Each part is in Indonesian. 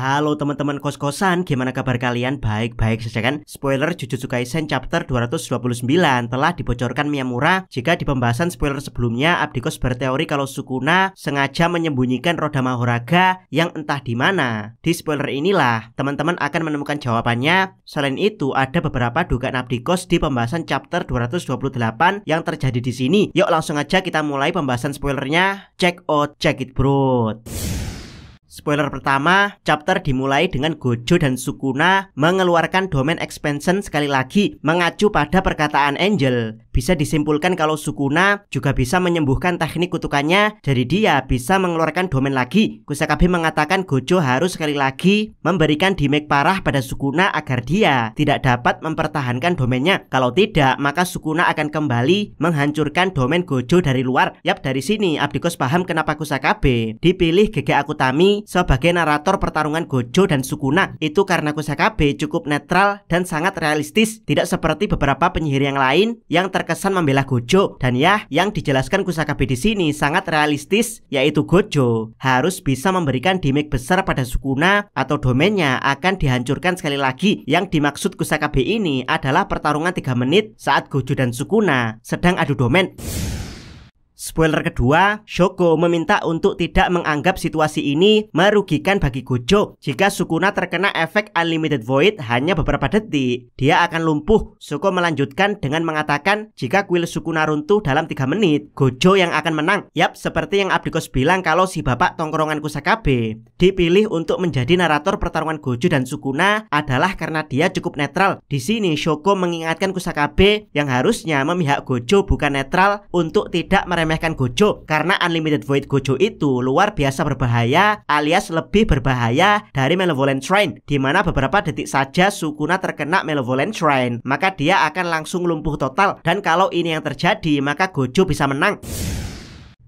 Halo teman-teman kos-kosan, gimana kabar kalian? Baik-baik saja kan? Spoiler Jujutsu Kaisen chapter 229 telah dibocorkan Miyamura. Jika di pembahasan spoiler sebelumnya, Abdikos berteori kalau Sukuna sengaja menyembunyikan roda Mahoraga yang entah di mana. Di spoiler inilah teman-teman akan menemukan jawabannya. Selain itu, ada beberapa dugaan Abdikos di pembahasan chapter 228 yang terjadi di sini. Yuk langsung aja kita mulai pembahasan spoilernya. Check out, check it bro. Spoiler pertama, chapter dimulai dengan Gojo dan Sukuna mengeluarkan domain expansion sekali lagi mengacu pada perkataan Angel. Bisa disimpulkan kalau Sukuna juga bisa menyembuhkan teknik kutukannya, jadi dia bisa mengeluarkan domain lagi. Kusakabe mengatakan Gojo harus sekali lagi memberikan damage parah pada Sukuna agar dia tidak dapat mempertahankan domainnya. Kalau tidak, maka Sukuna akan kembali menghancurkan domain Gojo dari luar. Yap, dari sini Abdikos paham kenapa Kusakabe dipilih GG Akutami sebagai narator pertarungan Gojo dan Sukuna. Itu karena Kusakabe cukup netral dan sangat realistis, tidak seperti beberapa penyihir yang lain yang terkesan membela Gojo. Dan ya, yang dijelaskan Kusakabe di sini sangat realistis, yaitu Gojo harus bisa memberikan damage besar pada Sukuna atau domainnya akan dihancurkan sekali lagi. Yang dimaksud Kusakabe ini adalah pertarungan 3 menit saat Gojo dan Sukuna sedang adu domain. Spoiler kedua, Shoko meminta untuk tidak menganggap situasi ini merugikan bagi Gojo. Jika Sukuna terkena efek Unlimited Void hanya beberapa detik, dia akan lumpuh. Shoko melanjutkan dengan mengatakan jika kuil Sukuna runtuh dalam 3 menit, Gojo yang akan menang. Yap, seperti yang Abdikos bilang kalau si bapak tongkrongan Kusakabe dipilih untuk menjadi narator pertarungan Gojo dan Sukuna adalah karena dia cukup netral. Di sini Shoko mengingatkan Kusakabe yang harusnya memihak Gojo bukan netral untuk tidak meremehkan Gojo, karena Unlimited Void Gojo itu luar biasa berbahaya alias lebih berbahaya dari Malevolent Shrine, dimana beberapa detik saja Sukuna terkena Malevolent Shrine maka dia akan langsung lumpuh total, dan kalau ini yang terjadi maka Gojo bisa menang.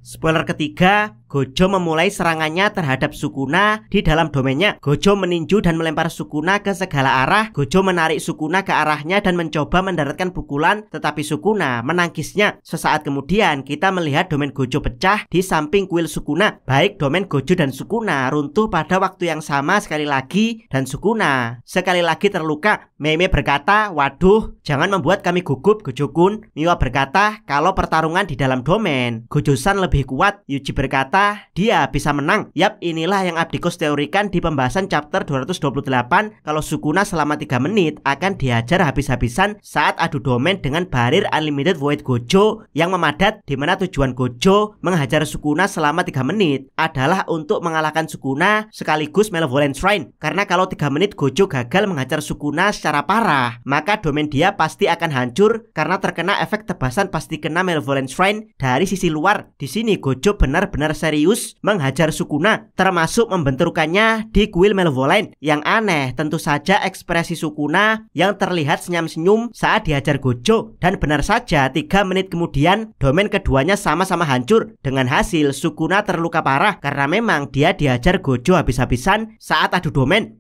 Spoiler ketiga, Gojo memulai serangannya terhadap Sukuna di dalam domainnya. Gojo meninju dan melempar Sukuna ke segala arah. Gojo menarik Sukuna ke arahnya dan mencoba mendaratkan pukulan, tetapi Sukuna menangkisnya. Sesaat kemudian kita melihat domain Gojo pecah di samping kuil Sukuna. Baik domain Gojo dan Sukuna runtuh pada waktu yang sama sekali lagi, dan Sukuna sekali lagi terluka. Meme berkata, waduh, jangan membuat kami gugup Gojo-kun. Miwa berkata kalau pertarungan di dalam domain Gojo-san lebih kuat. Yuji berkata dia bisa menang. Yap, inilah yang Abdikos teorikan di pembahasan chapter 228 kalau Sukuna selama 3 menit akan dihajar habis-habisan saat adu domain dengan barir Unlimited Void Gojo yang memadat, dimana tujuan Gojo menghajar Sukuna selama 3 menit adalah untuk mengalahkan Sukuna sekaligus Malevolent Shrine. Karena kalau 3 menit Gojo gagal menghajar Sukuna secara parah, maka domain dia pasti akan hancur karena terkena efek tebasan pasti kena Malevolent Shrine dari sisi luar. Di sini Gojo benar-benar serius menghajar Sukuna, termasuk membenturkannya di kuil Malevolent. Yang aneh tentu saja ekspresi Sukuna yang terlihat senyum-senyum saat dihajar Gojo, dan benar saja 3 menit kemudian domain keduanya sama-sama hancur, dengan hasil Sukuna terluka parah karena memang dia dihajar Gojo habis-habisan saat adu domain.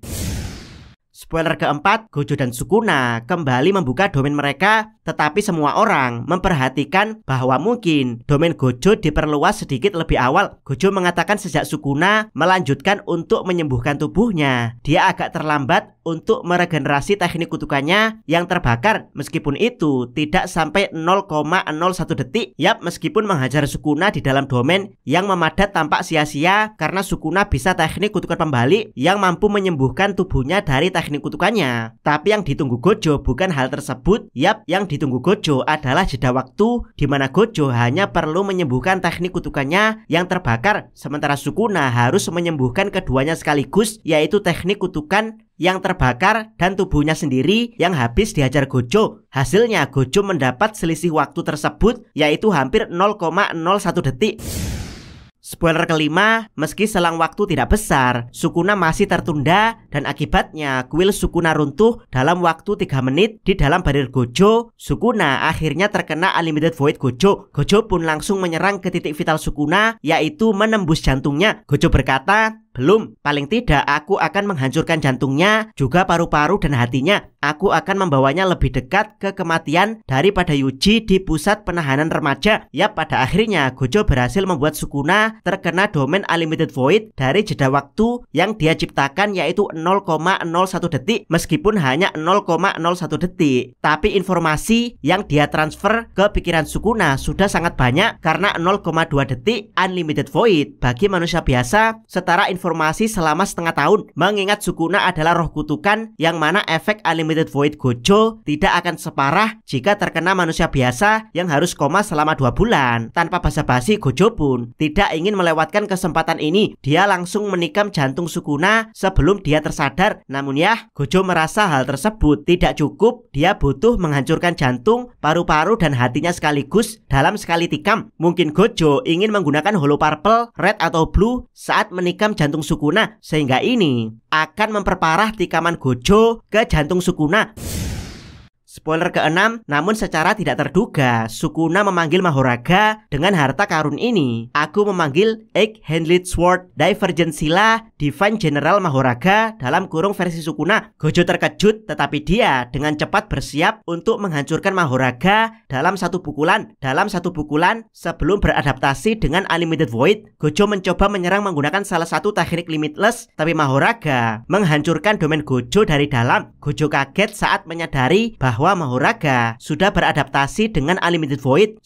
Spoiler keempat, Gojo dan Sukuna kembali membuka domain mereka, tetapi semua orang memperhatikan bahwa mungkin domain Gojo diperluas sedikit lebih awal. Gojo mengatakan sejak Sukuna melanjutkan untuk menyembuhkan tubuhnya, dia agak terlambat untuk meregenerasi teknik kutukannya yang terbakar. Meskipun itu tidak sampai 0,01 detik. Yap, meskipun menghajar Sukuna di dalam domain yang memadat tampak sia-sia karena Sukuna bisa teknik kutukan pembalik yang mampu menyembuhkan tubuhnya dari teknik kutukannya. Tapi yang ditunggu Gojo bukan hal tersebut. Yap, yang ditunggu Gojo adalah jeda waktu di mana Gojo hanya perlu menyembuhkan teknik kutukannya yang terbakar, sementara Sukuna harus menyembuhkan keduanya sekaligus, yaitu teknik kutukan yang terbakar dan tubuhnya sendiri yang habis dihajar Gojo. Hasilnya Gojo mendapat selisih waktu tersebut, yaitu hampir 0,01 detik. Spoiler kelima, meski selang waktu tidak besar, Sukuna masih tertunda dan akibatnya kuil Sukuna runtuh dalam waktu 3 menit di dalam barir Gojo. Sukuna akhirnya terkena Unlimited Void Gojo. Gojo pun langsung menyerang ke titik vital Sukuna, yaitu menembus jantungnya. Gojo berkata Belum, paling tidak aku akan menghancurkan jantungnya, juga paru-paru dan hatinya. Aku akan membawanya lebih dekat ke kematian daripada Yuji di pusat penahanan remaja. Yap, pada akhirnya Gojo berhasil membuat Sukuna terkena domain Unlimited Void dari jeda waktu yang dia ciptakan, yaitu 0,01 detik, meskipun hanya 0,01 detik. Tapi informasi yang dia transfer ke pikiran Sukuna sudah sangat banyak, karena 0,2 detik Unlimited Void bagi manusia biasa setara informasi selama setengah tahun. Mengingat Sukuna adalah roh kutukan, yang mana efek Unlimited Void Gojo tidak akan separah jika terkena manusia biasa yang harus koma selama 2 bulan. Tanpa basa-basi, Gojo pun tidak ingin melewatkan kesempatan ini. Dia langsung menikam jantung Sukuna sebelum dia tersadar. Namun ya, Gojo merasa hal tersebut tidak cukup. Dia butuh menghancurkan jantung, paru-paru, dan hatinya sekaligus dalam sekali tikam. Mungkin Gojo ingin menggunakan Holo Purple, Red, atau Blue saat menikam jantung Sukuna, sehingga ini akan memperparah tikaman Gojo ke jantung Sukuna. Spoiler ke-6, namun secara tidak terduga, Sukuna memanggil Mahoraga dengan harta karun ini. Aku memanggil Eight-Handed Sword Divergent Sila Divine General Mahoraga dalam kurung versi Sukuna. Gojo terkejut, tetapi dia dengan cepat bersiap untuk menghancurkan Mahoraga dalam satu pukulan. Dalam satu pukulan, sebelum beradaptasi dengan Unlimited Void, Gojo mencoba menyerang menggunakan salah satu teknik Limitless, tapi Mahoraga menghancurkan domain Gojo dari dalam. Gojo kaget saat menyadari bahwa Mahoraga sudah beradaptasi dengan Unlimited Void.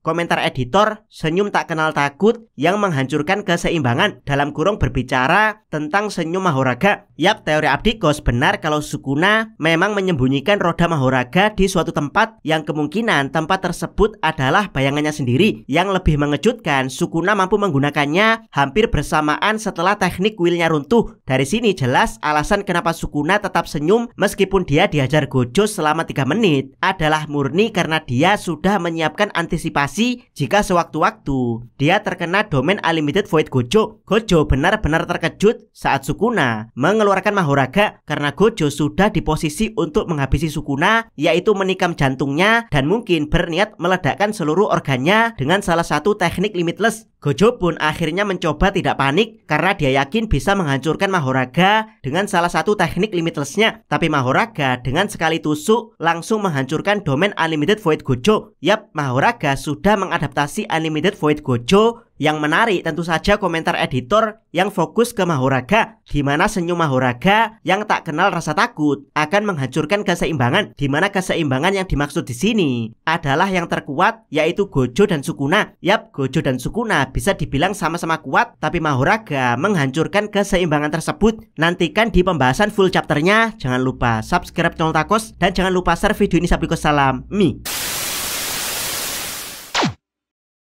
Komentar editor, senyum tak kenal takut yang menghancurkan keseimbangan, dalam kurung berbicara tentang senyum Mahoraga. Yap, teori Abdikos benar kalau Sukuna memang menyembunyikan roda Mahoraga di suatu tempat, yang kemungkinan tempat tersebut adalah bayangannya sendiri. Yang lebih mengejutkan, Sukuna mampu menggunakannya hampir bersamaan setelah teknik willnya runtuh. Dari sini jelas alasan kenapa Sukuna tetap senyum meskipun dia dihajar Gojo selama 3 menit adalah murni karena dia sudah menyiapkan antisipasi jika sewaktu-waktu dia terkena domain Unlimited Void Gojo. Gojo benar-benar terkejut saat Sukuna mengeluarkan Mahoraga karena Gojo sudah di posisi untuk menghabisi Sukuna, yaitu menikam jantungnya dan mungkin berniat meledakkan seluruh organnya dengan salah satu teknik Limitless. Gojo pun akhirnya mencoba tidak panik karena dia yakin bisa menghancurkan Mahoraga dengan salah satu teknik Limitlessnya. Tapi Mahoraga dengan sekali tusuk langsung menghancurkan domain Unlimited Void Gojo. Yap, Mahoraga sudah mengadaptasi Unlimited Void Gojo. Yang menarik tentu saja komentar editor yang fokus ke Mahoraga, di mana senyum Mahoraga yang tak kenal rasa takut akan menghancurkan keseimbangan, di mana keseimbangan yang dimaksud di sini adalah yang terkuat, yaitu Gojo dan Sukuna. Yap, Gojo dan Sukuna bisa dibilang sama-sama kuat, tapi Mahoraga menghancurkan keseimbangan tersebut. Nantikan di pembahasan full chapternya. Jangan lupa subscribe channel Takos dan jangan lupa share video ini. Salam Mi.